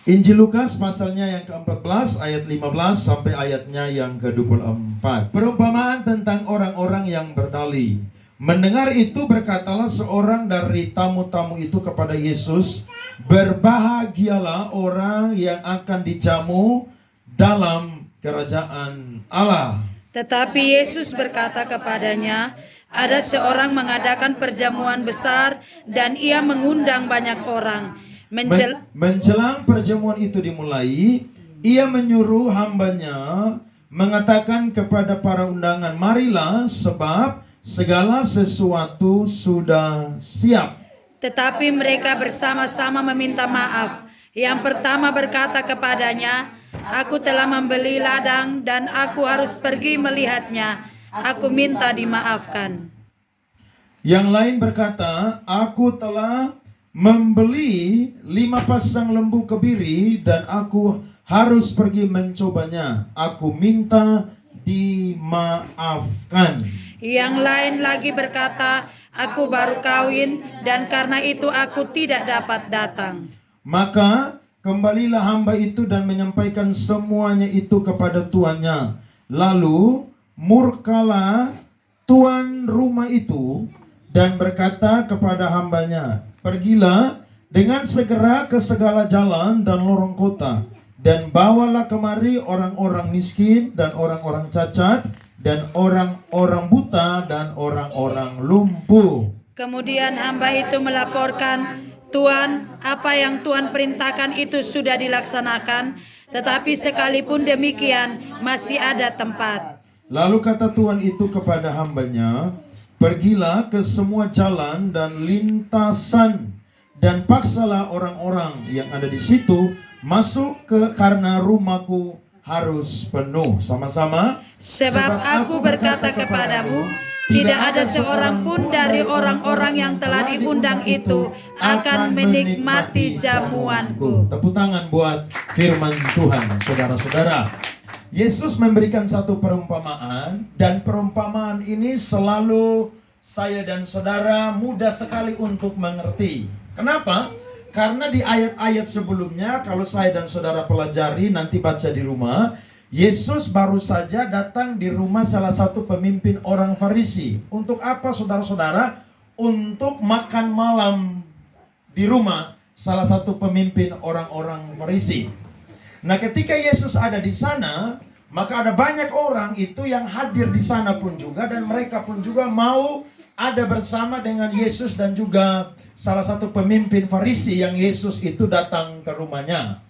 Injil Lukas pasalnya yang ke-14 ayat 15 sampai ayatnya yang ke-24. Perumpamaan tentang orang-orang yang berdalih. Mendengar itu berkatalah seorang dari tamu-tamu itu kepada Yesus, "Berbahagialah orang yang akan dijamu dalam kerajaan Allah." Tetapi Yesus berkata kepadanya, ada seorang mengadakan perjamuan besar dan ia mengundang banyak orang. Menjelang perjamuan itu dimulai, ia menyuruh hambanya mengatakan kepada para undangan, "Marilah, sebab segala sesuatu sudah siap." Tetapi mereka bersama-sama meminta maaf. Yang pertama berkata kepadanya, "Aku telah membeli ladang dan aku harus pergi melihatnya. Aku minta dimaafkan." Yang lain berkata, "Aku telah membeli 5 pasang lembu kebiri dan aku harus pergi mencobanya. Aku minta dimaafkan." Yang lain lagi berkata, "Aku baru kawin dan karena itu aku tidak dapat datang." Maka kembalilah hamba itu dan menyampaikan semuanya itu kepada tuannya. Lalu murkalah tuan rumah itu dan berkata kepada hambanya, "Pergilah dengan segera ke segala jalan dan lorong kota, dan bawalah kemari orang-orang miskin dan orang-orang cacat, dan orang-orang buta dan orang-orang lumpuh." Kemudian hamba itu melaporkan, "Tuan, apa yang Tuan perintahkan itu sudah dilaksanakan, tetapi sekalipun demikian masih ada tempat." Lalu kata tuan itu kepada hambanya, "Pergilah ke semua jalan dan lintasan dan paksalah orang-orang yang ada di situ masuk ke, karena rumahku harus penuh." Sama-sama. Sebab aku berkata kepadamu, tidak ada seorang pun dari orang-orang yang telah diundang itu akan menikmati jamuanku. Tepuk tangan buat firman Tuhan, saudara-saudara. Yesus memberikan satu perumpamaan, dan perumpamaan ini selalu saya dan saudara mudah sekali untuk mengerti. Kenapa? Karena di ayat-ayat sebelumnya, kalau saya dan saudara pelajari, nanti baca di rumah, Yesus baru saja datang di rumah salah satu pemimpin orang Farisi. Untuk apa, saudara-saudara? Untuk makan malam di rumah salah satu pemimpin orang-orang Farisi. Nah, ketika Yesus ada di sana, maka ada banyak orang itu yang hadir di sana pun juga, dan mereka pun juga mau ada bersama dengan Yesus dan juga salah satu pemimpin Farisi yang Yesus itu datang ke rumahnya.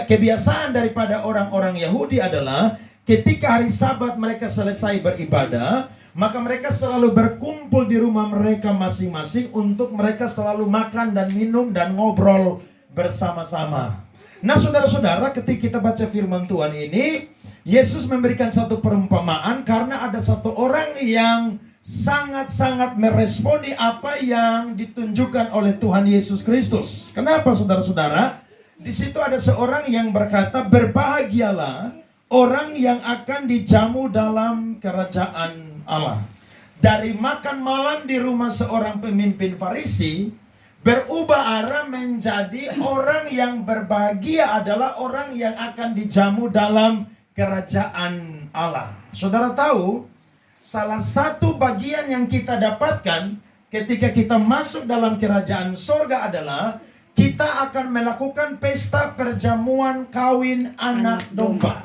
Kebiasaan daripada orang-orang Yahudi adalah ketika hari Sabat mereka selesai beribadah, maka mereka selalu berkumpul di rumah mereka masing-masing untuk mereka selalu makan dan minum dan ngobrol bersama-sama. Nah, saudara-saudara, ketika kita baca firman Tuhan ini, Yesus memberikan satu perumpamaan karena ada satu orang yang sangat-sangat meresponi apa yang ditunjukkan oleh Tuhan Yesus Kristus. Kenapa, saudara-saudara? Di situ ada seorang yang berkata, "Berbahagialah orang yang akan dijamu dalam kerajaan Allah." Dari makan malam di rumah seorang pemimpin Farisi, berubah arah menjadi orang yang berbahagia adalah orang yang akan dijamu dalam kerajaan Allah. Saudara tahu, salah satu bagian yang kita dapatkan ketika kita masuk dalam kerajaan sorga adalah kita akan melakukan pesta perjamuan kawin anak domba.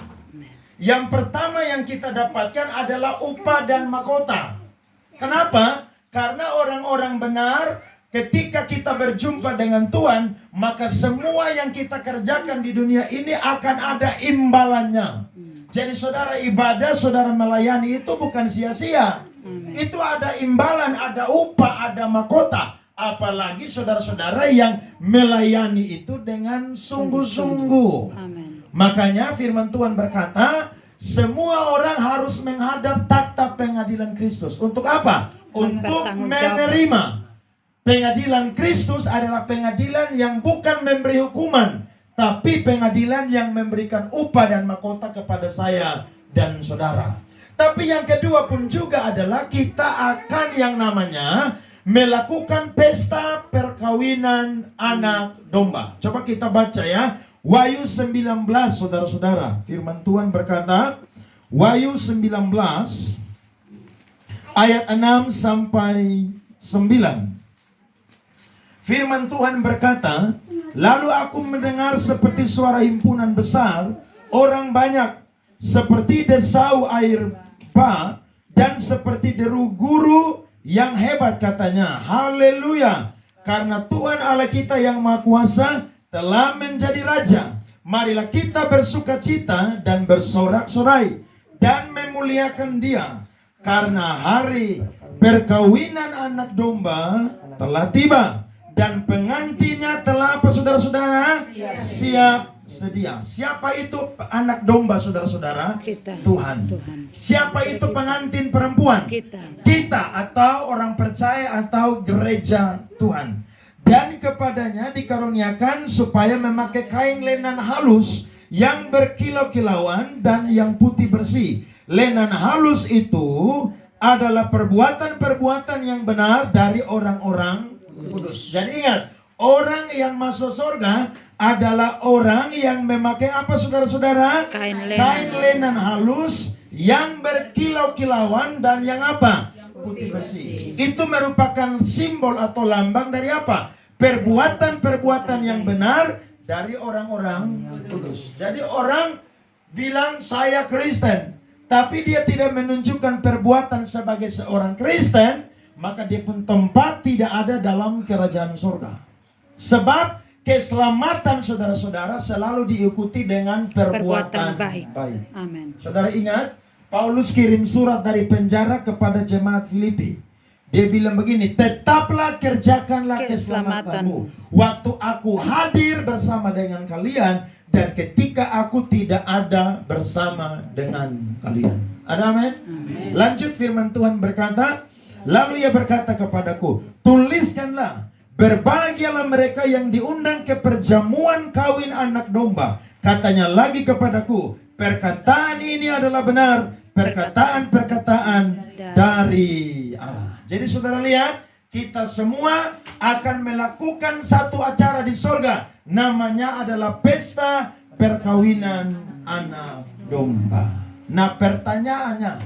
Yang pertama yang kita dapatkan adalah upah dan mahkota. Kenapa? Karena orang-orang benar, ketika kita berjumpa dengan Tuhan, maka semua yang kita kerjakan di dunia ini akan ada imbalannya. Jadi saudara ibadah, saudara melayani itu bukan sia-sia. Itu ada imbalan, ada upah, ada mahkota. Apalagi saudara-saudara yang melayani itu dengan sungguh-sungguh. Makanya firman Tuhan berkata, semua orang harus menghadap takhta pengadilan Kristus. Untuk apa? Untuk menerima. Pengadilan Kristus adalah pengadilan yang bukan memberi hukuman, tapi pengadilan yang memberikan upah dan mahkota kepada saya dan saudara. Tapi yang kedua pun juga adalah kita akan yang namanya melakukan pesta perkawinan anak domba. Coba kita baca ya. Wahyu 19, saudara-saudara. Firman Tuhan berkata, Wahyu 19 ayat 6 sampai 9. Firman Tuhan berkata, lalu aku mendengar seperti suara himpunan besar, orang banyak, seperti desau air bah, dan seperti deru guru yang hebat, katanya, haleluya, karena Tuhan Allah kita yang Maha Kuasa telah menjadi Raja. Marilah kita bersukacita dan bersorak-sorai dan memuliakan Dia, karena hari perkawinan anak domba telah tiba, dan pengantinnya telah apa, saudara-saudara? Siap sedia. Siapa itu anak domba, saudara-saudara? Kita. Tuhan. Siapa itu pengantin perempuan? Kita atau orang percaya atau gereja Tuhan. Dan kepadanya dikaruniakan supaya memakai kain lenan halus yang berkilau-kilauan dan yang putih bersih. Lenan halus itu adalah perbuatan-perbuatan yang benar dari orang-orang kudus. Jadi ingat, orang yang masuk surga adalah orang yang memakai apa, saudara-saudara? Kain lenan halus yang berkilau-kilauan dan yang apa? Putih bersih. Itu merupakan simbol atau lambang dari apa? Perbuatan-perbuatan yang benar dari orang-orang kudus. Jadi orang bilang saya Kristen, tapi dia tidak menunjukkan perbuatan sebagai seorang Kristen, maka dia pun tempat tidak ada dalam kerajaan surga. Sebab keselamatan saudara-saudara selalu diikuti dengan perbuatan baik. Amin. Saudara ingat, Paulus kirim surat dari penjara kepada jemaat Filipi. Dia bilang begini, tetaplah kerjakanlah keselamatanmu waktu aku hadir bersama dengan kalian dan ketika aku tidak ada bersama dengan kalian. Ada amin? Lanjut, firman Tuhan berkata, lalu ia berkata kepadaku, tuliskanlah, berbahagialah mereka yang diundang ke perjamuan kawin anak domba. Katanya lagi kepadaku, perkataan ini adalah benar, perkataan-perkataan dari Allah. Jadi saudara lihat, kita semua akan melakukan satu acara di sorga. Namanya adalah pesta perkawinan anak domba. Nah, pertanyaannya,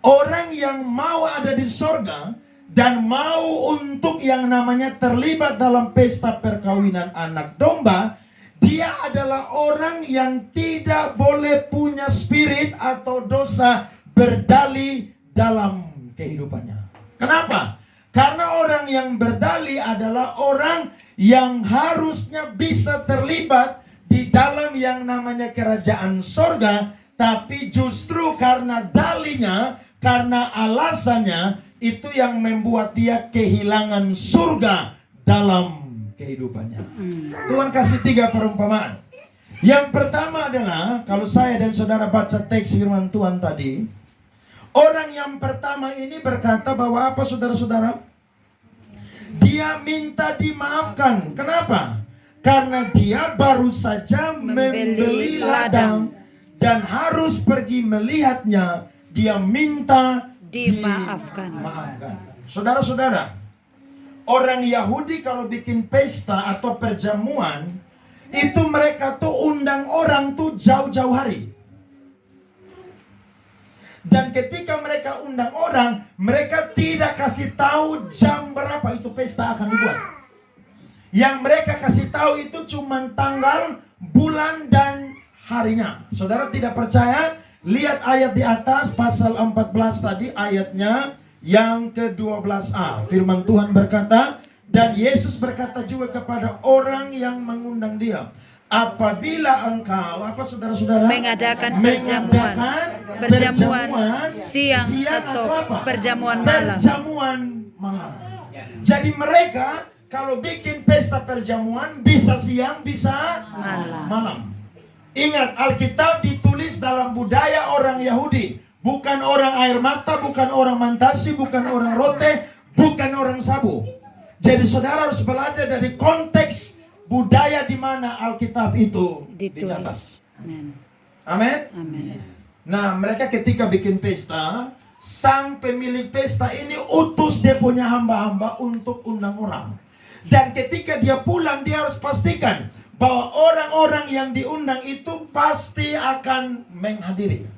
orang yang mau ada di sorga dan mau untuk yang namanya terlibat dalam pesta perkawinan anak domba, dia adalah orang yang tidak boleh punya spirit atau dosa berdalih dalam kehidupannya. Kenapa? Karena orang yang berdalih adalah orang yang harusnya bisa terlibat di dalam yang namanya kerajaan sorga, tapi justru karena dalihnya, karena alasannya, itu yang membuat dia kehilangan surga dalam kehidupannya. Tuhan kasih 3 perumpamaan. Yang pertama adalah, kalau saya dan saudara baca teks firman Tuhan tadi, orang yang pertama ini berkata bahwa apa, saudara-saudara? Dia minta dimaafkan. Kenapa? Karena dia baru saja membeli ladang dan harus pergi melihatnya. Dia minta dimaafkan. Saudara-saudara, orang Yahudi kalau bikin pesta atau perjamuan, itu mereka tuh undang orang tuh jauh-jauh hari. Dan ketika mereka undang orang, mereka tidak kasih tahu jam berapa itu pesta akan dibuat. Yang mereka kasih tahu itu cuma tanggal, bulan, dan harinya. Saudara tidak percaya? Lihat ayat di atas, pasal 14 tadi, ayatnya yang ke-12a. Firman Tuhan berkata, dan Yesus berkata juga kepada orang yang mengundang dia, apabila engkau, apa saudara-saudara? Mengadakan perjamuan siang atau apa? perjamuan malam. Perjamuan malam. Jadi mereka kalau bikin pesta perjamuan bisa siang, bisa malam. Ingat, Alkitab ditulis dalam budaya orang Yahudi. Bukan orang air mata, bukan orang mantasi, bukan orang rote, bukan orang sabu. Jadi saudara harus belajar dari konteks budaya di mana Alkitab itu dicatat. Amin. Nah, mereka ketika bikin pesta, sang pemilik pesta ini utus dia punya hamba-hamba untuk undang orang. Dan ketika dia pulang, dia harus pastikan bahwa orang-orang yang diundang itu pasti akan menghadiri.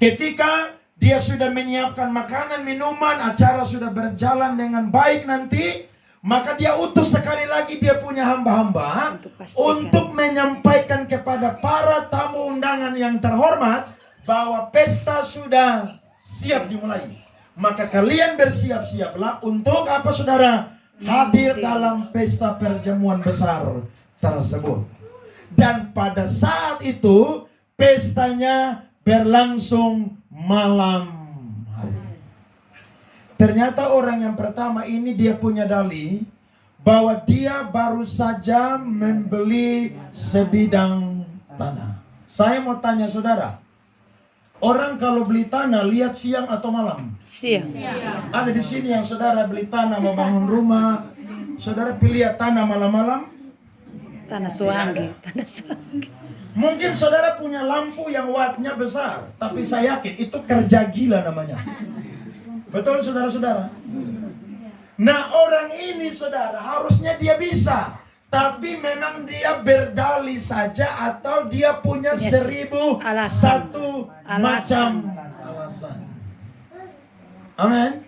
Ketika dia sudah menyiapkan makanan, minuman, acara sudah berjalan dengan baik nanti, maka dia utus sekali lagi dia punya hamba-hamba untuk menyampaikan kepada para tamu undangan yang terhormat bahwa pesta sudah siap dimulai. Maka kalian bersiap-siaplah untuk apa, saudara? Hadir dalam pesta perjamuan besar tersebut. Dan pada saat itu pestanya berlangsung malam hari. Ternyata orang yang pertama ini dia punya dalih bahwa dia baru saja membeli sebidang tanah. Saya mau tanya saudara, orang kalau beli tanah lihat siang atau malam? Siang. Ada di sini yang saudara beli tanah mau bangun rumah, saudara pilih lihat tanah malam-malam? Tanah Suwangi. Tanah Suwangi. Mungkin saudara punya lampu yang wattnya besar, tapi saya yakin itu kerja gila namanya. Betul saudara-saudara? Nah orang ini saudara harusnya dia bisa, tapi memang dia berdalih saja atau dia punya 1001 macam alasan. Amin.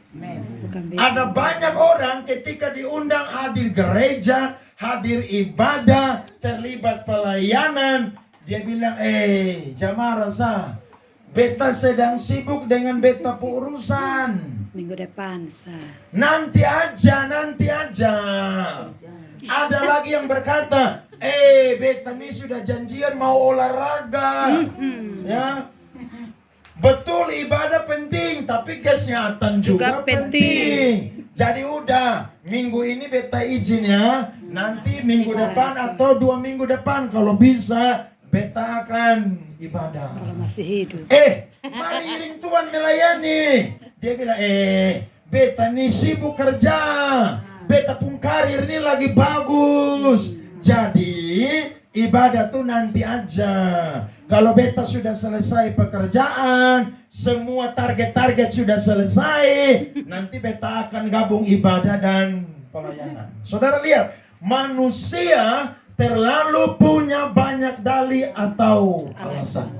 Bukan beda. Ada banyak orang ketika diundang hadir gereja, hadir ibadah, terlibat pelayanan, dia bilang, jamaah rasa, beta sedang sibuk dengan beta urusan. Minggu depan, Nanti aja. Ada lagi yang berkata, beta ini sudah janjian mau olahraga. Ya. Betul ibadah penting, tapi kesehatan juga penting. Jadi udah, minggu ini beta izin ya. Nanti minggu depan atau 2 minggu depan kalau bisa beta akan ibadah. kalau masih hidup. Mari iring Tuhan melayani. Dia bilang, beta nih sibuk kerja. Beta pun karir ini lagi bagus. Jadi ibadah tuh nanti aja. Kalau beta sudah selesai pekerjaan, semua target-target sudah selesai, nanti beta akan gabung ibadah dan pelayanan. Saudara lihat, manusia terlalu punya banyak dalih atau alasan.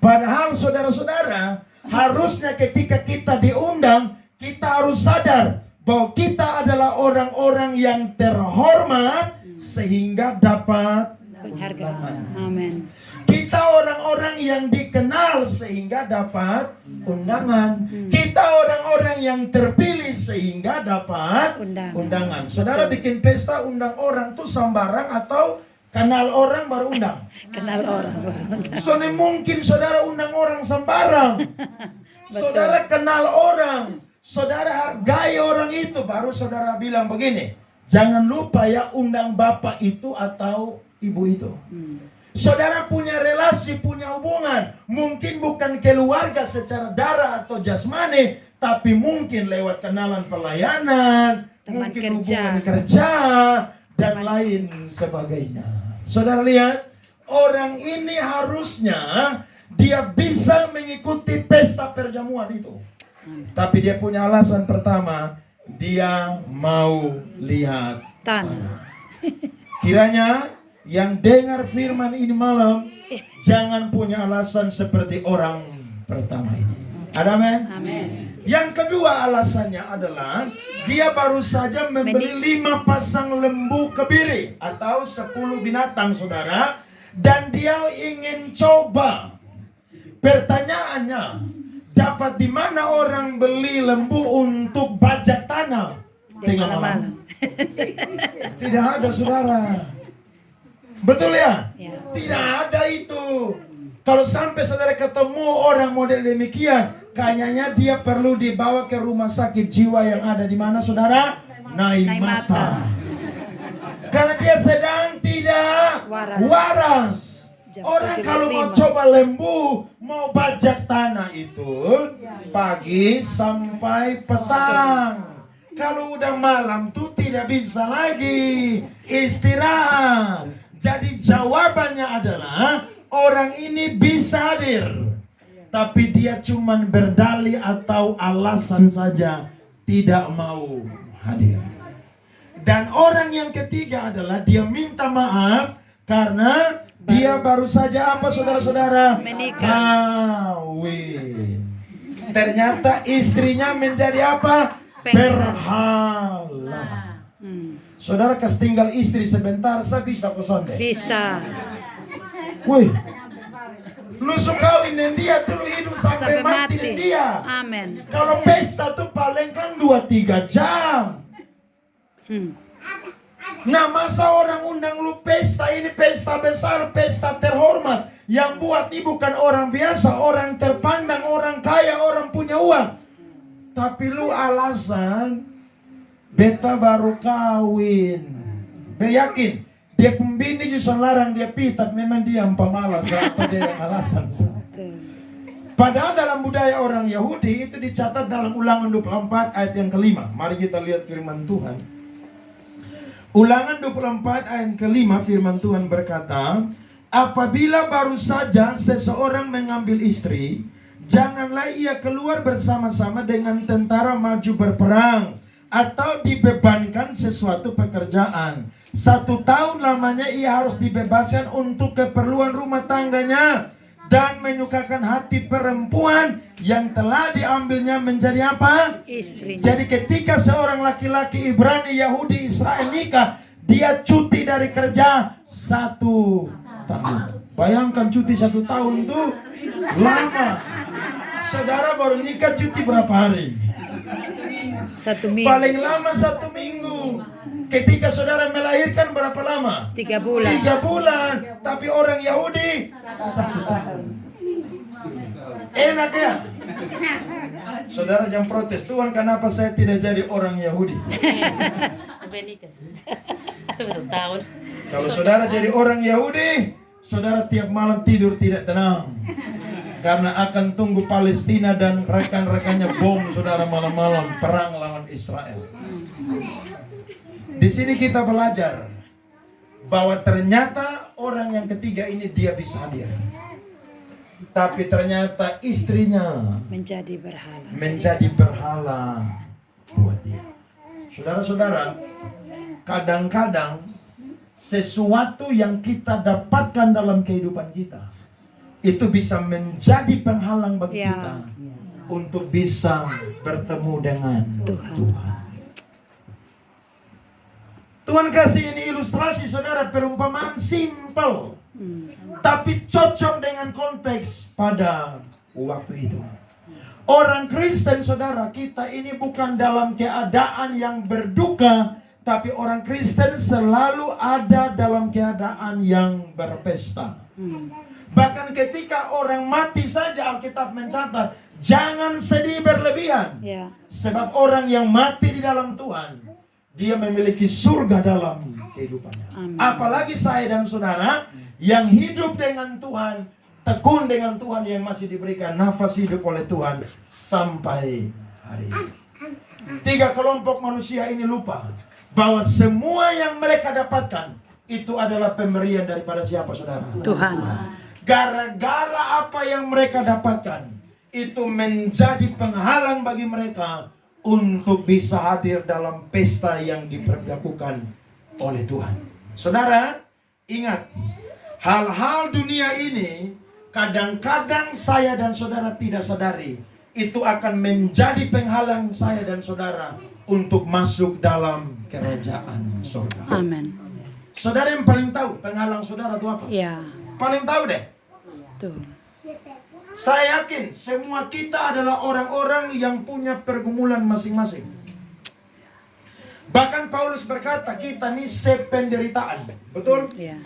Padahal saudara-saudara, harusnya ketika kita diundang, kita harus sadar bahwa kita adalah orang-orang yang terhormat sehingga dapat Penghargaan. Amin. Kita orang-orang yang dikenal sehingga dapat undangan. Kita orang-orang yang terpilih sehingga dapat undangan. Saudara bikin pesta undang orang tuh sembarang atau kenal orang baru undang? Kenal orang baru undang. Soalnya mungkin saudara undang orang sembarang. Saudara kenal orang, saudara hargai orang itu, baru saudara bilang begini, jangan lupa ya undang bapak itu atau ibu itu. Saudara punya relasi, punya hubungan, mungkin bukan keluarga secara darah atau jasmani, tapi mungkin lewat kenalan pelayanan, teman mungkin kerja, hubungan kerja dan lain sebagainya. Saudara lihat, orang ini harusnya dia bisa mengikuti pesta perjamuan itu. Tapi dia punya alasan pertama, dia mau lihat tanah. Kiranya yang dengar firman ini malam jangan punya alasan seperti orang pertama ini. Ada amin? Amin. Yang kedua alasannya adalah dia baru saja membeli 5 pasang lembu kebiri atau 10 binatang saudara, dan dia ingin coba. Pertanyaannya, dapat di mana orang beli lembu untuk bajak tanah tengah malam? Tidak ada saudara. Betul ya? Ya. Tidak ada itu. Kalau sampai saudara ketemu orang model demikian, kayaknya dia perlu dibawa ke rumah sakit jiwa yang ada di mana saudara? Naimata. Karena dia sedang tidak waras. Orang kalau mau coba lembu, mau bajak tanah itu pagi sampai petang. Kalau udah malam tuh tidak bisa lagi istirahat. Jadi jawabannya adalah orang ini bisa hadir, tapi dia cuman berdalih atau alasan saja tidak mau hadir. Dan orang yang ketiga adalah dia minta maaf, Karena dia baru saja apa saudara-saudara? Menikah. Kawin. Ternyata istrinya menjadi apa? Berhala. Saudara kas tinggal istri sebentar, saya bisa kosonde. Bisa. Wih, lu suka kawin dengan dia tuh lu hidup sampai mati dengan dia. Amin. Kalau pesta tuh paling kan 2-3 jam. Nah masa orang undang lu pesta, ini pesta besar, pesta terhormat. Yang buat ini bukan orang biasa, orang terpandang, orang kaya, orang punya uang. Tapi lu alasan, beta baru kawin. Be yakin, dia pembini justru larang dia pitat, memang dia pemalas atau dia yang alasan. Padahal dalam budaya orang Yahudi itu dicatat dalam Ulangan 24 ayat yang kelima. Mari kita lihat firman Tuhan. Ulangan 24 ayat kelima firman Tuhan berkata, apabila baru saja seseorang mengambil istri, janganlah ia keluar bersama-sama dengan tentara maju berperang atau dibebankan sesuatu pekerjaan. 1 tahun lamanya ia harus dibebaskan untuk keperluan rumah tangganya dan menyukakan hati perempuan yang telah diambilnya menjadi apa? Istrinya. Jadi ketika seorang laki-laki Ibrani, Yahudi, Israel nikah, dia cuti dari kerja 1 tahun. Bayangkan cuti 1 tahun itu lama. Saudara baru nikah cuti berapa hari? 1 minggu. Paling lama 1 minggu. Ketika saudara melahirkan berapa lama? 3 bulan. 3 bulan. Tapi orang Yahudi 1 tahun. Enak ya? Saudara jangan protes, Tuhan kenapa saya tidak jadi orang Yahudi? Kalau saudara jadi orang Yahudi, saudara tiap malam tidur tidak tenang. Karena akan tunggu Palestina dan rekan-rekannya bom saudara malam-malam perang lawan Israel. Di sini kita belajar bahwa ternyata orang yang ketiga ini dia bisa hadir. Tapi ternyata istrinya Menjadi berhala. menjadi berhala buat dia. Saudara-saudara, kadang-kadang sesuatu yang kita dapatkan dalam kehidupan kita itu bisa menjadi penghalang bagi Ya. kita untuk bisa bertemu dengan Tuhan. Tuhan kasih ini ilustrasi saudara, perumpamaan simple, tapi cocok dengan konteks pada waktu itu. Orang Kristen saudara, kita ini bukan dalam keadaan yang berduka, tapi orang Kristen selalu ada dalam keadaan yang berpesta. Bahkan ketika orang mati saja Alkitab mencatat, jangan sedih berlebihan. Ya. Sebab orang yang mati di dalam Tuhan, dia memiliki surga dalam kehidupannya. Amin. Apalagi saya dan saudara yang hidup dengan Tuhan, tekun dengan Tuhan, yang masih diberikan nafas hidup oleh Tuhan sampai hari ini. 3 kelompok manusia ini lupa bahwa semua yang mereka dapatkan itu adalah pemberian daripada siapa saudara? Tuhan. Gara-gara apa yang mereka dapatkan, itu menjadi penghalang bagi mereka untuk bisa hadir dalam pesta yang diperlakukan oleh Tuhan. Saudara, ingat, hal-hal dunia ini kadang-kadang saya dan saudara tidak sadari, itu akan menjadi penghalang saya dan saudara untuk masuk dalam kerajaan surga. Amin. Saudara yang paling tahu penghalang saudara itu apa? Ya. Paling tahu deh. Tuh. Saya yakin semua kita adalah orang-orang yang punya pergumulan masing-masing. Bahkan Paulus berkata kita ini sependeritaan. Betul? Ya.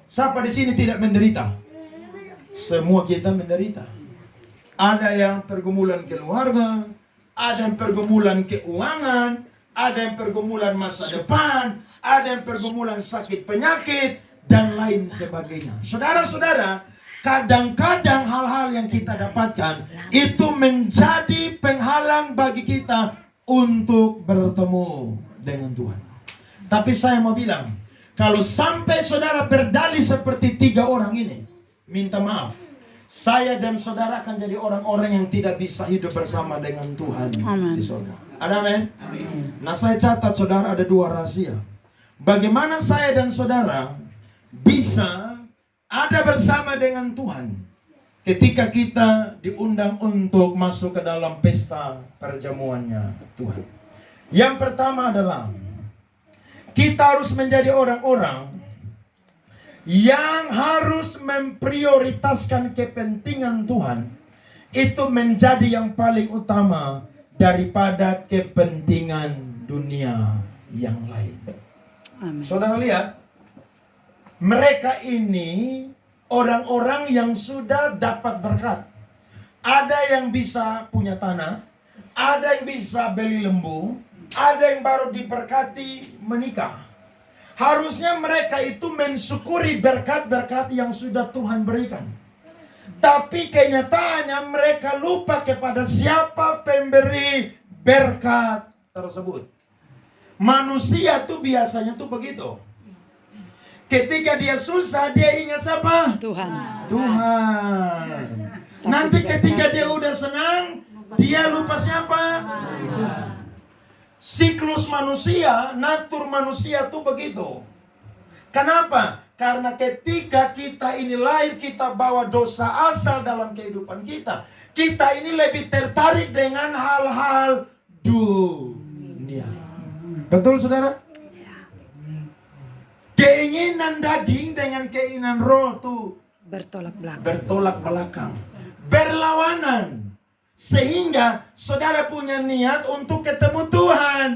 Siapa di sini tidak menderita? Semua kita menderita. Ada yang pergumulan keluarga, ada yang pergumulan keuangan, ada yang pergumulan masa depan, ada yang pergumulan sakit penyakit, dan lain sebagainya. Saudara-saudara, kadang-kadang hal-hal yang kita dapatkan itu menjadi penghalang bagi kita untuk bertemu dengan Tuhan. Tapi saya mau bilang, kalau sampai saudara berdalih seperti 3 orang ini, minta maaf, saya dan saudara akan jadi orang-orang yang tidak bisa hidup bersama dengan Tuhan Amen. di surga. Ada amin? Nah, saya catat saudara ada 2 rahasia. Bagaimana saya dan saudara bisa ada bersama dengan Tuhan ketika kita diundang untuk masuk ke dalam pesta perjamuannya Tuhan. Yang pertama adalah kita harus menjadi orang-orang yang harus memprioritaskan kepentingan Tuhan. Itu menjadi yang paling utama daripada kepentingan dunia yang lain. Amin. Saudara lihat, mereka ini orang-orang yang sudah dapat berkat. Ada yang bisa punya tanah, ada yang bisa beli lembu, ada yang baru diberkati menikah. Harusnya mereka itu mensyukuri berkat-berkat yang sudah Tuhan berikan. Tapi kenyataannya mereka lupa kepada siapa pemberi berkat tersebut. Manusia tuh biasanya tuh begitu. Ketika dia susah, dia ingat siapa? Tuhan. Tuhan. Nanti ketika dia udah senang, dia lupa siapa? Tuhan. Siklus manusia, natur manusia tuh begitu. Kenapa? Karena ketika kita ini lahir, kita bawa dosa asal dalam kehidupan kita. Kita ini lebih tertarik dengan hal-hal dunia. Betul, saudara? Keinginan daging dengan keinginan roh tuh Bertolak belakang. bertolak belakang, berlawanan. Sehingga saudara punya niat untuk ketemu Tuhan,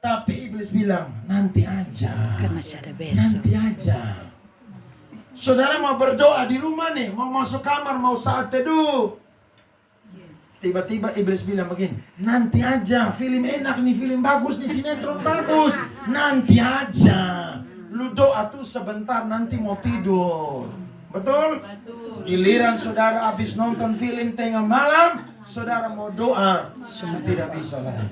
tapi iblis bilang, nanti aja. Kan masih ada besok. Nanti aja. Saudara mau berdoa di rumah nih, mau masuk kamar, mau saat teduh. Tiba-tiba iblis bilang begini, nanti aja, film enak nih, film bagus nih, sinetron bagus. Nanti aja. Lu doa tuh sebentar, nanti mau tidur. Betul? Giliran saudara habis nonton film tengah malam, saudara mau doa, tidak bisa lagi.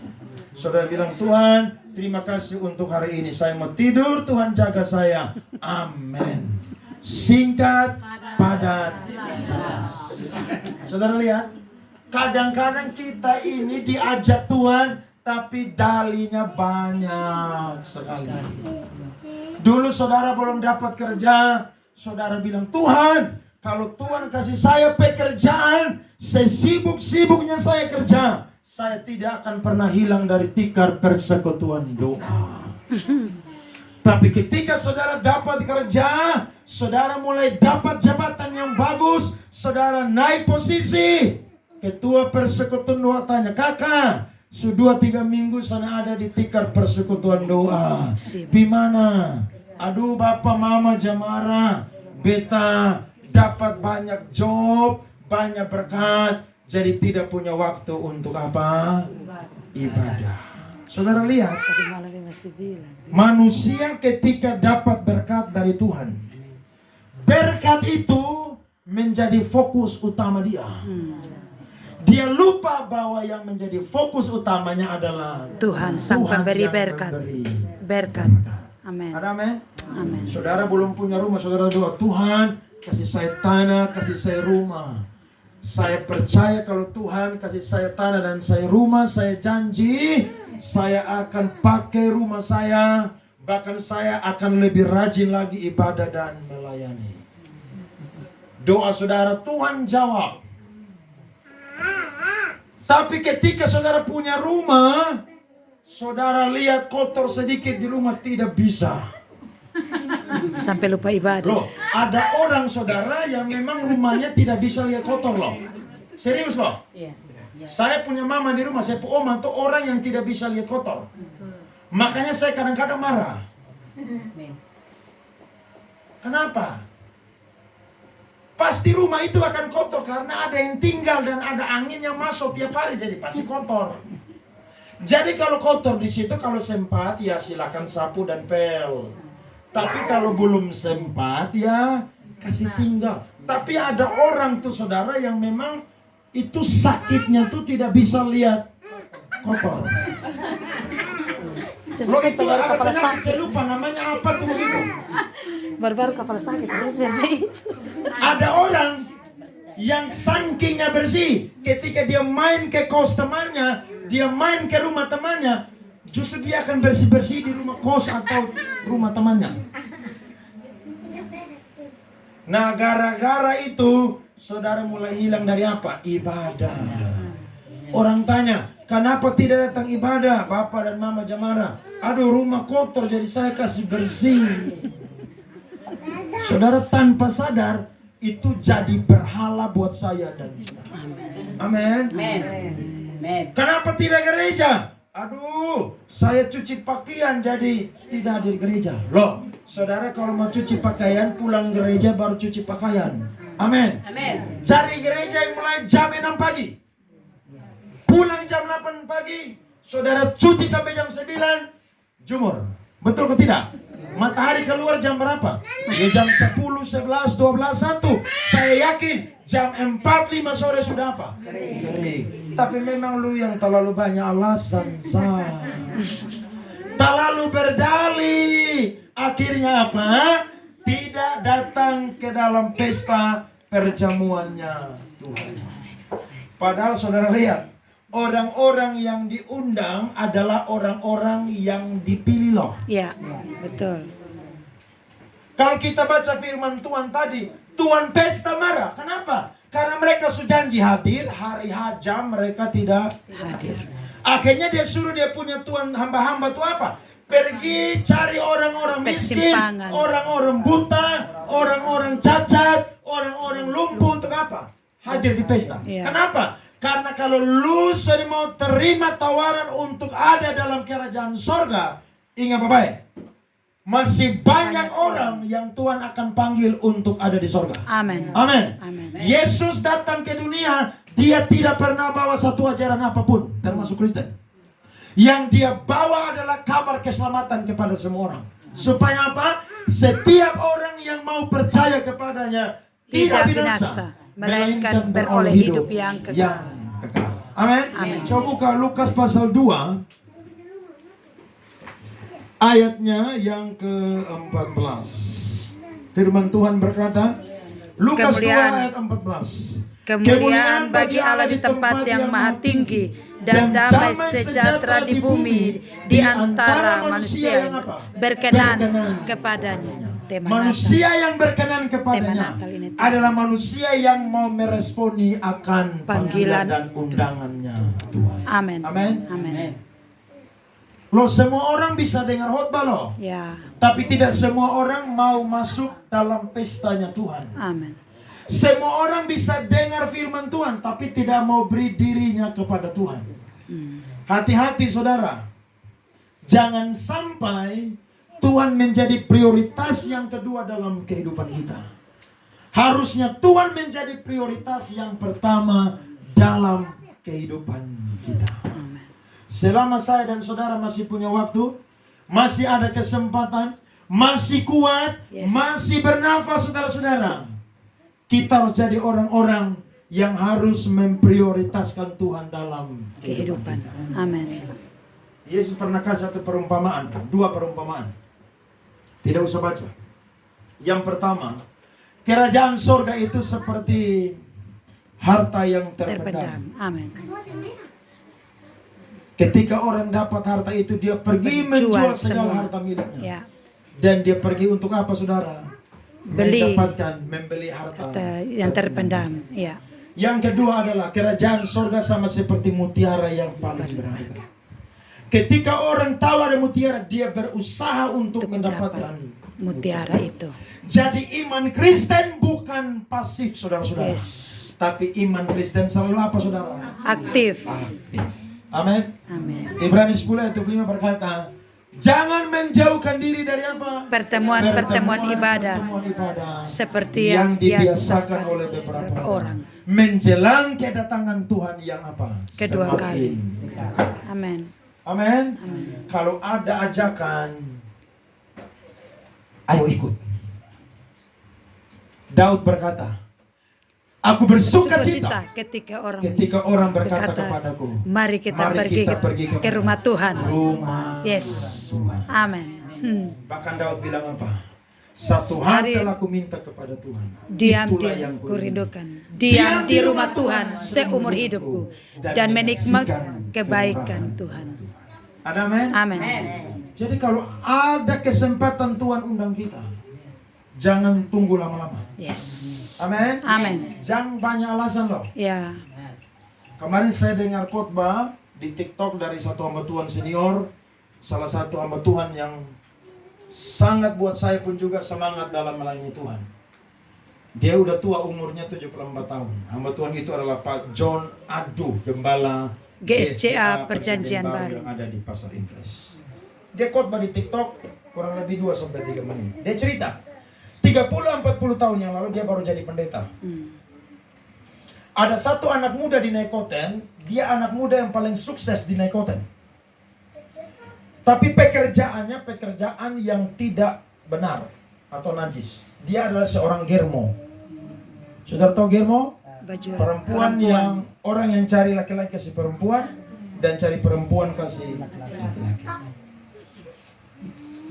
Saudara bilang, Tuhan, terima kasih untuk hari ini. Saya mau tidur, Tuhan jaga saya. Amin. Singkat, padat, jelas. Saudara lihat, kadang-kadang kita ini diajak Tuhan, tapi dalinya banyak sekali. Dulu saudara belum dapat kerja, saudara bilang, Tuhan, kalau Tuhan kasih saya pekerjaan, sesibuk-sibuknya saya kerja, saya tidak akan pernah hilang dari tikar persekutuan doa. Tapi ketika saudara dapat kerja, saudara mulai dapat jabatan yang bagus, saudara naik posisi, ketua persekutuan doa tanya, kakak, sudah 2-3 minggu sana ada di tikar persekutuan doa. Gimana? Aduh, bapak mama jamara, beta dapat banyak job, banyak berkat, jadi tidak punya waktu untuk apa? Ibadah. Saudara lihat, Tadi malam masih bilang. manusia ketika dapat berkat dari Tuhan, berkat itu menjadi fokus utama dia. Dia lupa bahwa yang menjadi fokus utamanya adalah Tuhan sang pemberi yang berkat. memberi Berkat. Amin. Ada amin? Amin. Saudara belum punya rumah, saudara doa, Tuhan kasih saya tanah, kasih saya rumah. Saya percaya kalau Tuhan kasih saya tanah dan saya rumah, saya janji saya akan pakai rumah saya, bahkan saya akan lebih rajin lagi ibadah dan melayani. Doa saudara Tuhan jawab. Tapi ketika saudara punya rumah, saudara lihat kotor sedikit di rumah, tidak bisa. Sampai lupa ibadah. Loh, ada orang saudara yang memang rumahnya tidak bisa lihat kotor loh. Serius loh. Saya punya mama di rumah, saya punya oma tuh orang yang tidak bisa lihat kotor. Makanya saya kadang-kadang marah. Kenapa? Pasti rumah itu akan kotor karena ada yang tinggal dan ada angin yang masuk tiap hari, jadi pasti kotor. Jadi kalau kotor di situ, kalau sempat ya silakan sapu dan pel. Tapi kalau belum sempat ya kasih tinggal. Tapi ada orang tuh saudara yang memang itu sakitnya tuh tidak bisa lihat kotor. Loh itu ada penyakit, saya lupa namanya apa tuh begitu. Baru-baru kepala sakit terus itu. Ada orang yang sakingnya bersih, ketika dia main ke kos temannya, dia main ke rumah temannya, justru dia akan bersih-bersih di rumah kos atau rumah temannya. Nah, gara-gara itu saudara mulai hilang dari apa? Ibadah. Orang tanya, kenapa tidak datang ibadah? Bapak dan mama Jamara, aduh rumah kotor jadi saya kasih bersih. Saudara tanpa sadar itu jadi berhala buat saya dan saudara. Amin. Kenapa tidak gereja? Aduh, saya cuci pakaian jadi tidak hadir gereja. Loh, saudara kalau mau cuci pakaian pulang gereja baru cuci pakaian. Amin. Cari gereja yang mulai jam 6 pagi. Pulang jam 8 pagi. Saudara cuci sampai jam 9. Jumur. Betul atau tidak? Matahari keluar jam berapa? Ya jam 10, 11, 12, 1. Saya yakin jam 4, 5 sore sudah apa? Kering. Tapi memang lu yang terlalu banyak alasan, terlalu berdalih. Akhirnya apa? Tidak datang ke dalam pesta perjamuannya Tuhan. Padahal saudara lihat, orang-orang yang diundang adalah orang-orang yang dipilih loh. Ya, betul. Kalau kita baca firman Tuhan tadi, Tuhan pesta marah. Kenapa? Karena mereka sudah janji hadir, hari jam mereka tidak Hadir. Akhirnya dia suruh dia punya Tuhan hamba-hamba itu apa? Pergi cari orang-orang miskin, Persimpangan. orang-orang buta, orang-orang cacat, orang-orang lumpuh untuk apa? Hadir di pesta. Iya. Kenapa? Karena kalau lu sudah mau terima tawaran untuk ada dalam kerajaan sorga, ingat baik-baik, masih banyak orang yang Tuhan akan panggil untuk ada di sorga. Amin. Amin. Amin. Yesus datang ke dunia, dia tidak pernah bawa satu ajaran apapun, termasuk Kristen. Yang dia bawa adalah kabar keselamatan kepada semua orang. Supaya apa? Setiap orang yang mau percaya kepadanya tidak binasa, melainkan beroleh hidup yang kekal. Amin. Amin. Coba buka Lukas pasal 2 ayatnya yang ke-14. Firman Tuhan berkata, Lukas 2 ayat 14. Kemuliaan bagi Allah di tempat yang maha tinggi dan damai sejahtera di bumi di antara manusia yang berkenan kepadanya. Tema Manusia Natal. yang berkenan kepadanya Tema Natal ini. adalah manusia yang mau meresponi akan panggilan dan undangannya Tuhan. Amin. Amin. Amin. Loh, semua orang bisa dengar khotbah loh. Ya. Tapi tidak semua orang mau masuk dalam pestanya Tuhan. Amin. Semua orang bisa dengar firman Tuhan, tapi tidak mau beri dirinya kepada Tuhan. Hati-hati saudara. Jangan sampai Tuhan menjadi prioritas yang kedua dalam kehidupan kita. Harusnya Tuhan menjadi prioritas yang pertama dalam kehidupan kita. Selama saya dan saudara masih punya waktu, masih ada kesempatan, masih kuat, Yes. masih bernafas saudara-saudara, kita harus jadi orang-orang yang harus memprioritaskan Tuhan dalam Kehidupan. Amin. Yesus pernah kasih satu perumpamaan, dua perumpamaan. Tidak usah baca. Yang pertama, kerajaan surga itu seperti harta yang terpendam. Terpendam. Amin. Ketika orang dapat harta itu, dia pergi menjual segala semua. harta miliknya. Ya. Dan dia pergi untuk apa saudara? Beli. Membeli harta Yang terpendam. Ya. Yang kedua adalah kerajaan surga sama seperti mutiara yang paling berharga. Ketika orang tahu ada mutiara, dia berusaha untuk mendapatkan mutiara itu. Jadi iman Kristen bukan pasif saudara-saudara. Yes. Tapi iman Kristen selalu apa saudara? Aktif. Aktif. Amin. Amin. Ibrani 10 ayat 25 berkata, jangan menjauhkan diri dari apa? Pertemuan ibadah. Pertemuan ibadah Seperti yang yang dibiasakan dibiasakan oleh beberapa orang. Menjelang kedatangan Tuhan yang apa? Kedua Semakin kali. dekat. Amin. Amin. Kalau ada ajakan, ayo ikut. Daud berkata, aku bersuka cita ketika orang berkata kepadaku, mari kita pergi ke rumah Tuhan. Rumah Yes. Tuhan. Amin. Bahkan Daud bilang apa? Satu hari telah ku minta kepada Tuhan. Diam Itulah yang kurindukan. Diam di rumah Tuhan seumur hidupku dan menikmati kebaikan Tuhan. Ada amin? Amin. Jadi kalau ada kesempatan Tuhan undang kita, Jangan tunggu lama-lama. Yes. Amin. Amin. Jangan banyak alasan loh. Ya. Kemarin saya dengar khotbah di TikTok dari satu hamba Tuhan senior, salah satu hamba Tuhan yang sangat buat saya pun juga semangat dalam melayani Tuhan. Dia udah tua, umurnya 74 tahun. Hamba Tuhan itu adalah Pak John Adu, gembala GSCA Perjanjian Baru yang ada di Pasar Impres. Dia khotbah di TikTok kurang lebih 2-3 menit. Dia cerita 30-40 tahun yang lalu dia baru jadi pendeta. Ada satu anak muda di Nekoten, dia anak muda yang paling sukses di Nekoten. Tapi pekerjaan yang tidak benar atau najis. Dia adalah seorang germo. Saudara tahu germo? Perempuan yang orang yang cari laki-laki kasih perempuan dan cari perempuan kasih laki-laki.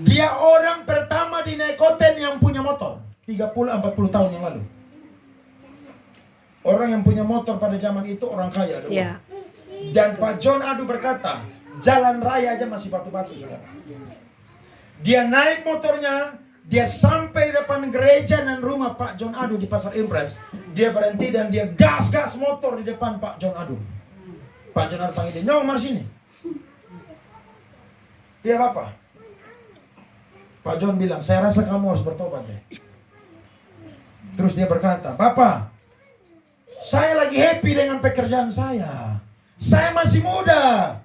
Dia orang pertama di Nekoten yang punya motor 30-40 tahun yang lalu. Orang yang punya motor pada zaman itu orang kaya. Ya. Dan Pak John Adu berkata, jalan raya aja masih batu-batu, saudara. Dia naik motornya, dia sampai di depan gereja dan rumah Pak John Adu di Pasar Impres. Dia berhenti dan dia gas-gas motor di depan Pak John Adu. Pak John Adu panggil dia, "Nyong, mari sini." Dia apa? Pak John bilang, "Saya rasa kamu harus bertobat deh." Terus dia berkata, "Bapak, saya lagi happy dengan pekerjaan saya. Saya masih muda.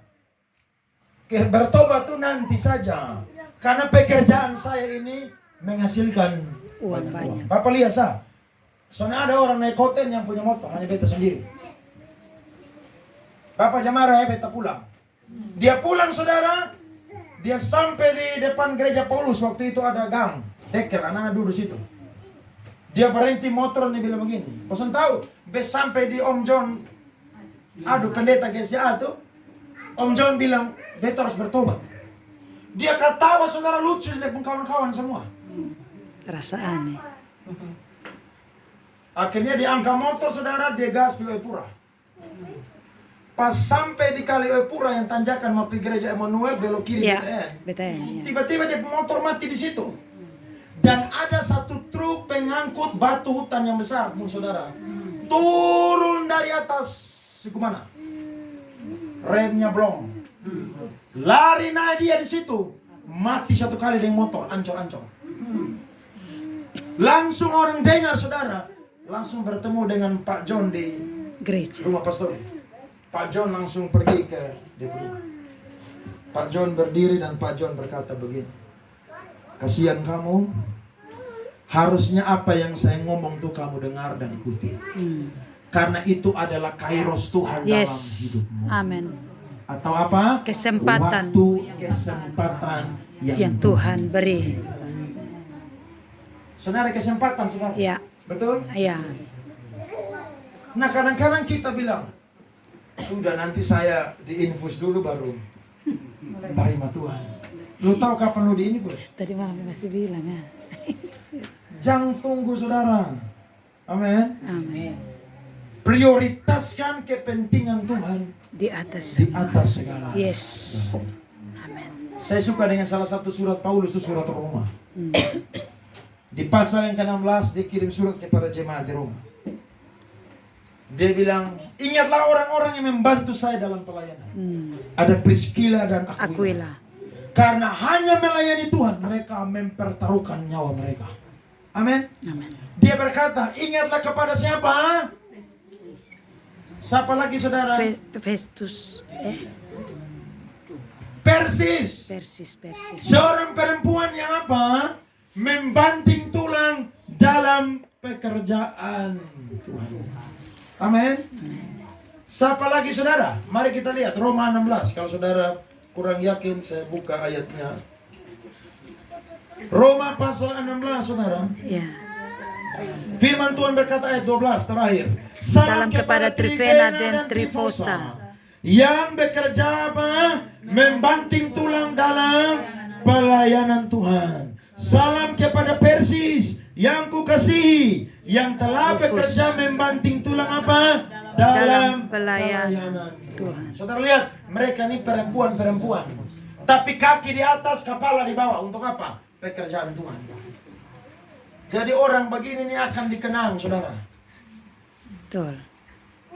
Bertobat tuh nanti saja. Karena pekerjaan saya ini menghasilkan Uang banyak. Bapak lihat sah. Soalnya ada orang naik Nekoten yang punya motor, hanya beta sendiri. Bapak Jamara ya beta pulang. Dia pulang, saudara. Dia sampai di depan gereja Paulus. Waktu itu ada gang deker, anak-anak duduk situ. Dia berhenti motor, dia bilang begini, "Bosan tahu, bes sampai di Om John, aduh pendeta GSCA tuh, Om John bilang, beta harus bertobat." Dia ketawa, saudara, lucu di depan kawan-kawan semua. Rasa aneh. Akhirnya dia angkat motor, saudara, dia gas di Oepura. Pas sampai di kali Oepura yang tanjakan mau pergi gereja Emmanuel, belok kiri Ya. BTN. BTN. Ya. Tiba-tiba dia motor mati di situ. Dan ada satu truk pengangkut batu hutan yang besar, saudara. Turun dari atas siku mana? Remnya blong. Lari naik dia di situ. Mati satu kali dengan motor, ancor-ancor. Langsung orang dengar, saudara. Langsung bertemu dengan Pak John di Gereja. rumah pastor. Pak John langsung pergi ke dia rumah. Pak John berdiri dan Pak John berkata begini, "Kasihan kamu, harusnya apa yang saya ngomong tuh kamu dengar dan ikuti. Karena itu adalah kairos Tuhan dalam hidupmu." Amin. Atau apa? Kesempatan. Waktu kesempatan yang Tuhan beri. Saudara, kesempatan, saudara. Ya. Betul? Ya. Nah, kadang-kadang kita bilang, "Sudah, nanti saya diinfus dulu baru terima Tuhan." Lu tahu kapan lu diinfus? Tadi malam masih bilang ya. Jangan tunggu, saudara. Amin. Amin. Prioritaskan kepentingan Tuhan Di atas. di atas segala. Yes. Amin. Saya suka dengan salah satu surat Paulus, itu surat Roma. Di pasal yang ke-16 dia kirim surat kepada jemaat di Roma. Dia bilang, "Ingatlah orang-orang yang membantu saya dalam pelayanan. Ada Priscilla dan Aquila. Karena hanya melayani Tuhan, mereka mempertaruhkan nyawa mereka." Amin. Amin. Dia berkata, ingatlah kepada siapa? Siapa lagi, saudara? Festus. Persis. Persis. Seorang perempuan yang apa? Membanting tulang dalam pekerjaan Tuhan. Amin. Siapa lagi, saudara? Mari kita lihat Roma 16. Kalau saudara kurang yakin, saya buka ayatnya. Roma pasal 16, saudara. Ya. Firman Tuhan berkata ayat 12 terakhir. Salam kepada Trifena dan Trifosa yang bekerja apa? Membanting tulang dalam pelayanan Tuhan. Salam kepada Persis yang kukasihi, yang telah bekerja membanting tulang apa? Dalam pelayanan Tuhan. Saudara lihat, mereka ini perempuan-perempuan. Tapi kaki di atas, kepala di bawah. Untuk apa? Pekerjaan Tuhan. Jadi orang begini ini akan dikenang, saudara. Betul.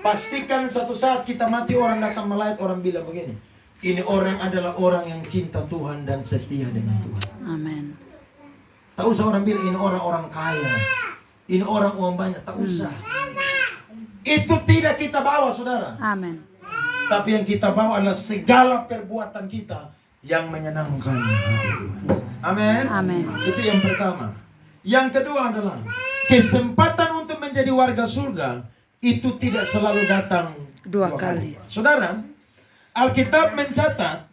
Pastikan satu saat kita mati, orang datang melayat, orang bilang begini, ini orang adalah orang yang cinta Tuhan dan setia dengan Tuhan. Amin. Tak usah orang bilang ini orang-orang kaya, ini orang uang banyak, tak usah. Itu tidak kita bawa, saudara. Amin. Tapi yang kita bawa adalah segala perbuatan kita yang menyenangkan hati Tuhan. Amin. Amin. Itu yang pertama. Yang kedua adalah kesempatan untuk menjadi warga surga itu tidak selalu datang Dua kali. Saudara, Alkitab mencatat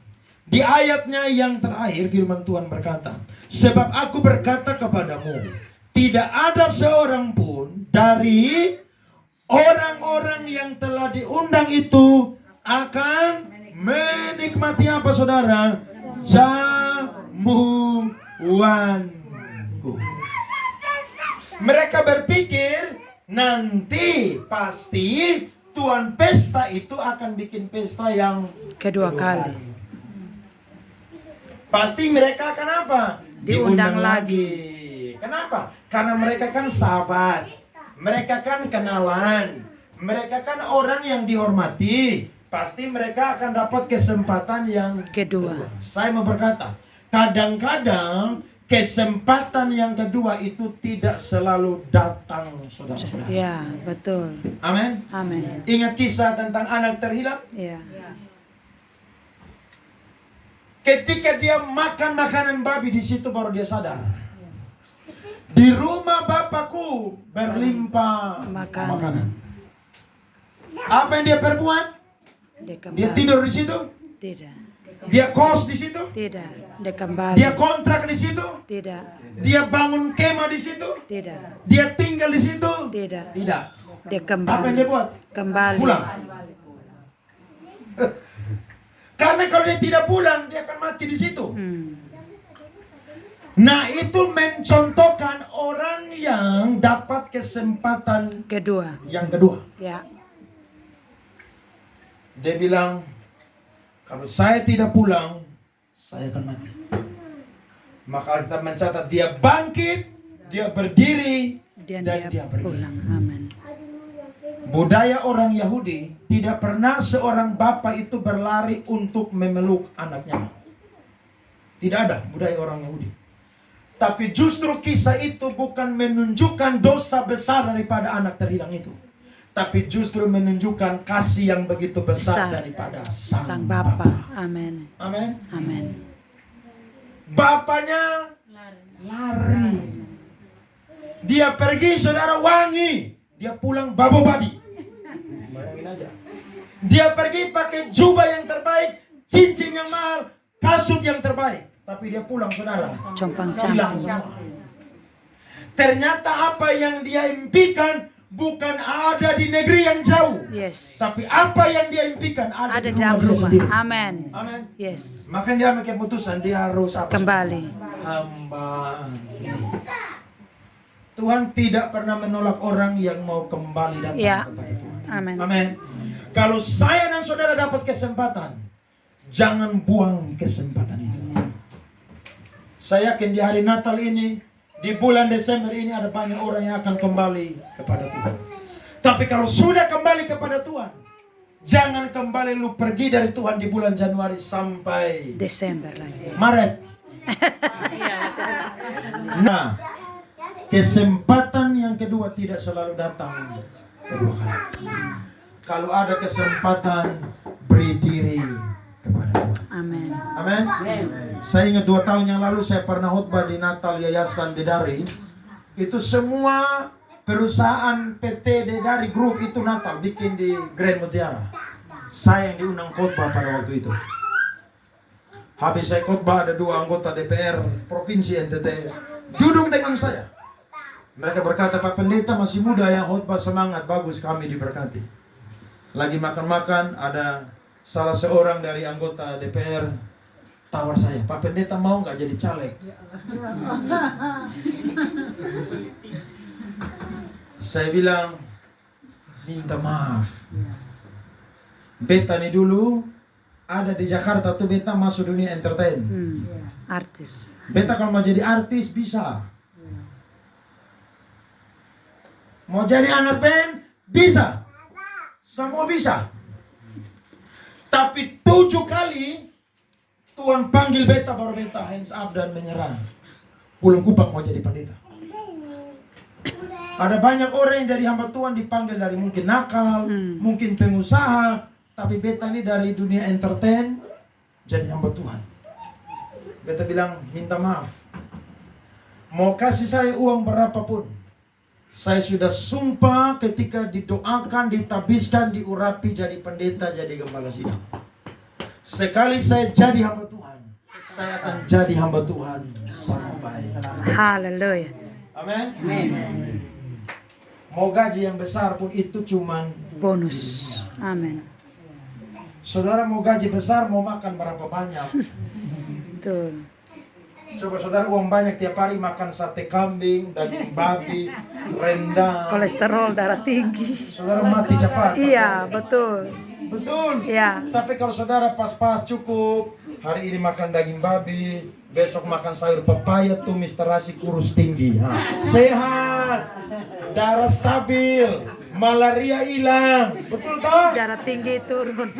di ayatnya yang terakhir firman Tuhan berkata, sebab aku berkata kepadamu, tidak ada seorang pun dari orang-orang yang telah diundang itu akan menikmati apa, saudara? Jamuanku. Mereka berpikir nanti pasti Tuhan pesta itu akan bikin pesta yang Kedua kali. Pasti mereka akan apa? Diundang Kenapa? Karena mereka kan sahabat, mereka kan kenalan, mereka kan orang yang dihormati. Pasti mereka akan dapat kesempatan yang Kedua. Saya mau berkata, kadang-kadang kesempatan yang kedua itu tidak selalu datang, saudara-saudara. Ya, betul. Amin. Amin. Ingat kisah tentang anak terhilang? Ya. Ketika dia makan makanan babi, di situ baru dia sadar. Di rumah Bapakku berlimpah makanan. Apa yang dia perbuat? Dia tidur di situ? Tidak. Dia kos di situ? Tidak. Dia kembali. Dia kontrak di situ? Tidak. Dia bangun kemah di situ? Tidak. Dia tinggal di situ? Tidak. Tidak. Dia Apa yang kembali. dia buat? Kembali. Pulang. Karena kalau dia tidak pulang, dia akan mati di situ. Nah, itu mencontohkan orang yang dapat kesempatan Kedua. yang kedua. Ya. Dia bilang, kalau saya tidak pulang, saya akan mati. Maka kita mencatat dia bangkit, dia berdiri, Dan dan dia dia pergi. pulang. Amin. Budaya orang Yahudi, tidak pernah seorang bapak itu berlari untuk memeluk anaknya. Tidak ada budaya orang Yahudi. Tapi justru kisah itu bukan menunjukkan dosa besar daripada anak terhilang itu, tapi justru menunjukkan kasih yang begitu besar daripada Sang Bapa. Amin. Amin. Amin. Bapaknya lari. Dia pergi, saudara, wangi. Dia pulang babo babi. Bayangin aja. Dia pergi pakai jubah yang terbaik, cincin yang mahal, kasut yang terbaik. Tapi dia pulang, saudara, hilang Compang-camping. semua. Ternyata apa yang dia impikan bukan ada di negeri yang jauh. Yes. Tapi apa yang dia impikan ada Ada di dalam dia rumah. sendiri. Amin. Amin. Yes. Makanya dia ambil keputusan, dia harus apa? Kembali. Kembali. Tuhan tidak pernah menolak orang yang mau kembali datang Ya. kepada Tuhan. Amin. Amin. Kalau saya dan saudara dapat kesempatan, jangan buang kesempatan itu. Saya yakin di hari Natal ini, di bulan Desember ini ada banyak orang yang akan kembali kepada Tuhan. Tapi kalau sudah kembali kepada Tuhan, jangan kembali lu pergi dari Tuhan di bulan Januari sampai Desember lagi. Maret. Nah, kesempatan yang kedua tidak selalu datang kedua kali. Kalau ada kesempatan, beri diri kepada Tuhan. Amin. Amin. Saya ingat 2 tahun yang lalu saya pernah khotbah di Natal Yayasan Dedari. Itu semua perusahaan PT Dedari Group itu Natal bikin di Grand Mutiara. Saya yang diundang khotbah pada waktu itu. Habis saya khotbah, ada 2 anggota DPR Provinsi NTT duduk dengan saya. Mereka berkata, Pak Pendeta masih muda yang khotbah, semangat, bagus, kami diberkati. Lagi makan-makan, ada salah seorang dari anggota DPR tawar saya, Pak Pendeta mau nggak jadi caleg? Saya bilang, minta maaf. Beta nih dulu ada di Jakarta tuh, beta masuk dunia entertain. Artis. Beta kalau mau jadi artis bisa. Mau jadi anak band? Bisa. Semua bisa. Tapi 7 kali Tuhan panggil beta, baru beta hands up dan menyerah. Pulang Kupang mau jadi pendeta. Ada banyak orang yang jadi hamba Tuhan dipanggil dari mungkin nakal, mungkin pengusaha, tapi beta ini dari dunia entertain jadi hamba Tuhan. Beta bilang minta maaf. Mau kasih saya uang berapapun, saya sudah sumpah ketika didoakan, ditabiskan, diurapi jadi pendeta, jadi gembala sidang. Sekali saya jadi hamba Tuhan, saya akan jadi hamba Tuhan sampai. Haleluya. Amin. Mau gaji yang besar pun itu cuman Bonus. Amin. saudara mau gaji besar, mau makan berapa banyak. Betul. Coba saudara uang banyak tiap hari makan sate kambing, daging babi, rendang. Kolesterol darah tinggi. Saudara mati cepat. Iya, betul. Betul. Iya. Tapi kalau saudara pas-pas cukup, hari ini makan daging babi, besok makan sayur pepaya, tumis terasi, kurus tinggi. Nah, sehat, darah stabil, malaria hilang. Betul toh? Darah tinggi turun.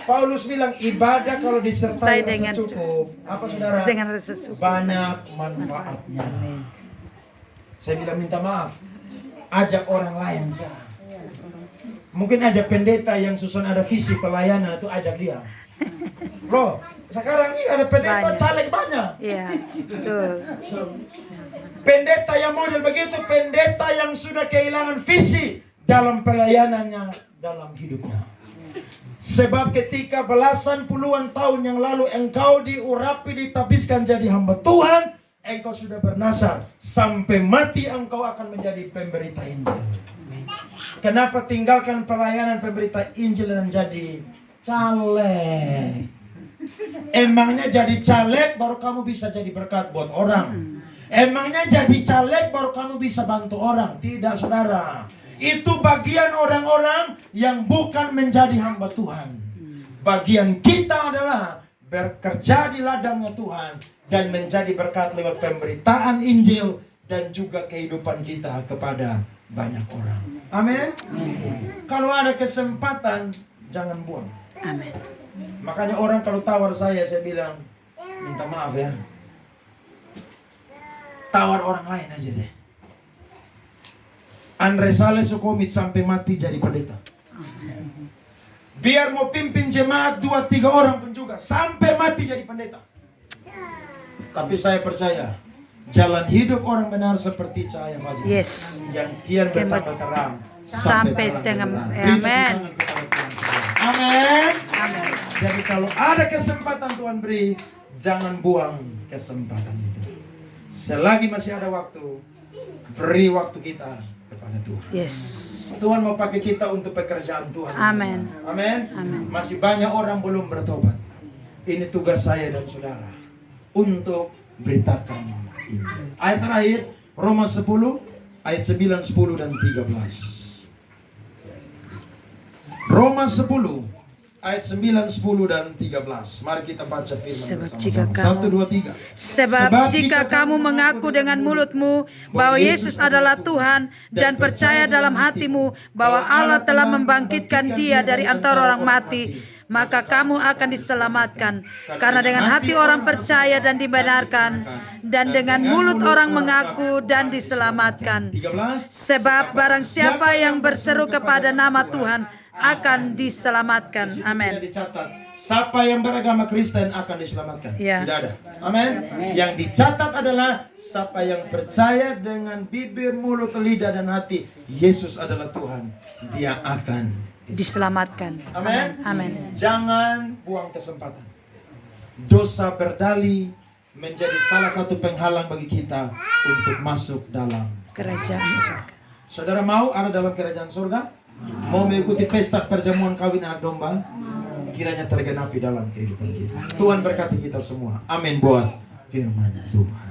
Paulus bilang ibadah kalau disertai Dengan rasa cukup, apa saudara? Dengan rasa syukur. Banyak manfaatnya. Saya bilang minta maaf, ajak orang lain saja. Mungkin ajak pendeta yang susun ada visi pelayanan itu, ajak dia. Bro, sekarang ini ada pendeta Banyak. caleg banyak. Iya, betul. Pendeta yang model begitu, pendeta yang sudah kehilangan visi dalam pelayanannya, dalam hidupnya. Sebab ketika belasan puluhan tahun yang lalu engkau diurapi, ditabiskan jadi hamba Tuhan, engkau sudah bernasar sampai mati engkau akan menjadi pemberita Injil. Kenapa tinggalkan pelayanan pemberita Injil dan jadi caleg? Emangnya jadi caleg baru kamu bisa jadi berkat buat orang? Emangnya jadi caleg baru kamu bisa bantu orang? Tidak saudara. Itu bagian orang-orang yang bukan menjadi hamba Tuhan. Bagian kita adalah bekerja di ladangnya Tuhan dan menjadi berkat lewat pemberitaan Injil dan juga kehidupan kita kepada banyak orang. Amin. Kalau ada kesempatan, jangan buang. Amin. Makanya orang kalau tawar saya bilang, minta maaf ya. Tawar orang lain aja deh. Andre Saleh Sukomit sampai mati jadi pendeta. Biar mau pimpin jemaat 2-3 orang pun juga sampai mati jadi pendeta. Tapi saya percaya jalan hidup orang benar seperti cahaya fajar. Yes. Yang kian bertambah terang Sampai terang tengah. benderang. Beri tepuk Amin. tangan kepada Tuhan. Amin. Amin. Jadi kalau ada kesempatan Tuhan beri, jangan buang kesempatan itu. Selagi masih ada waktu, beri waktu kita kepada Tuhan. Yes. Tuhan mau pakai kita untuk pekerjaan Tuhan. Amin. Amin. Amin. Masih banyak orang belum bertobat. Ini tugas saya dan saudara untuk beritakan ini. Ayat terakhir Roma 10 ayat 9, 10 dan 13. Roma 10 ayat 9, 10 dan 13. Mari kita baca firman Sebab bersama-sama. jika kamu- 1, 2, 3. Sebab jika kamu mengaku dengan mulutmu bahwa Yesus adalah Tuhan dan percaya dalam hatimu bahwa Allah telah membangkitkan Dia dari antara orang mati, maka kamu akan diselamatkan. Karena dengan hati orang percaya dan dibenarkan, dan dengan mulut orang mengaku dan diselamatkan. 13. Sebab barang siapa yang berseru kepada nama Tuhan akan diselamatkan. Amin. Tidak dicatat siapa yang beragama Kristen akan diselamatkan. Ya. Tidak ada. Amin. Yang dicatat adalah siapa yang percaya dengan bibir, mulut, lidah dan hati Yesus adalah Tuhan, dia akan Diselamatkan. Amin. Amin. Jangan buang kesempatan. Dosa berdali menjadi salah satu penghalang bagi kita untuk masuk dalam Kerajaan surga. Saudara mau ada dalam kerajaan surga? Mau mengikuti pesta perjamuan kawin anak domba? Kiranya tergenapi dalam kehidupan kita. Tuhan berkati kita semua. Amin buat firman Tuhan.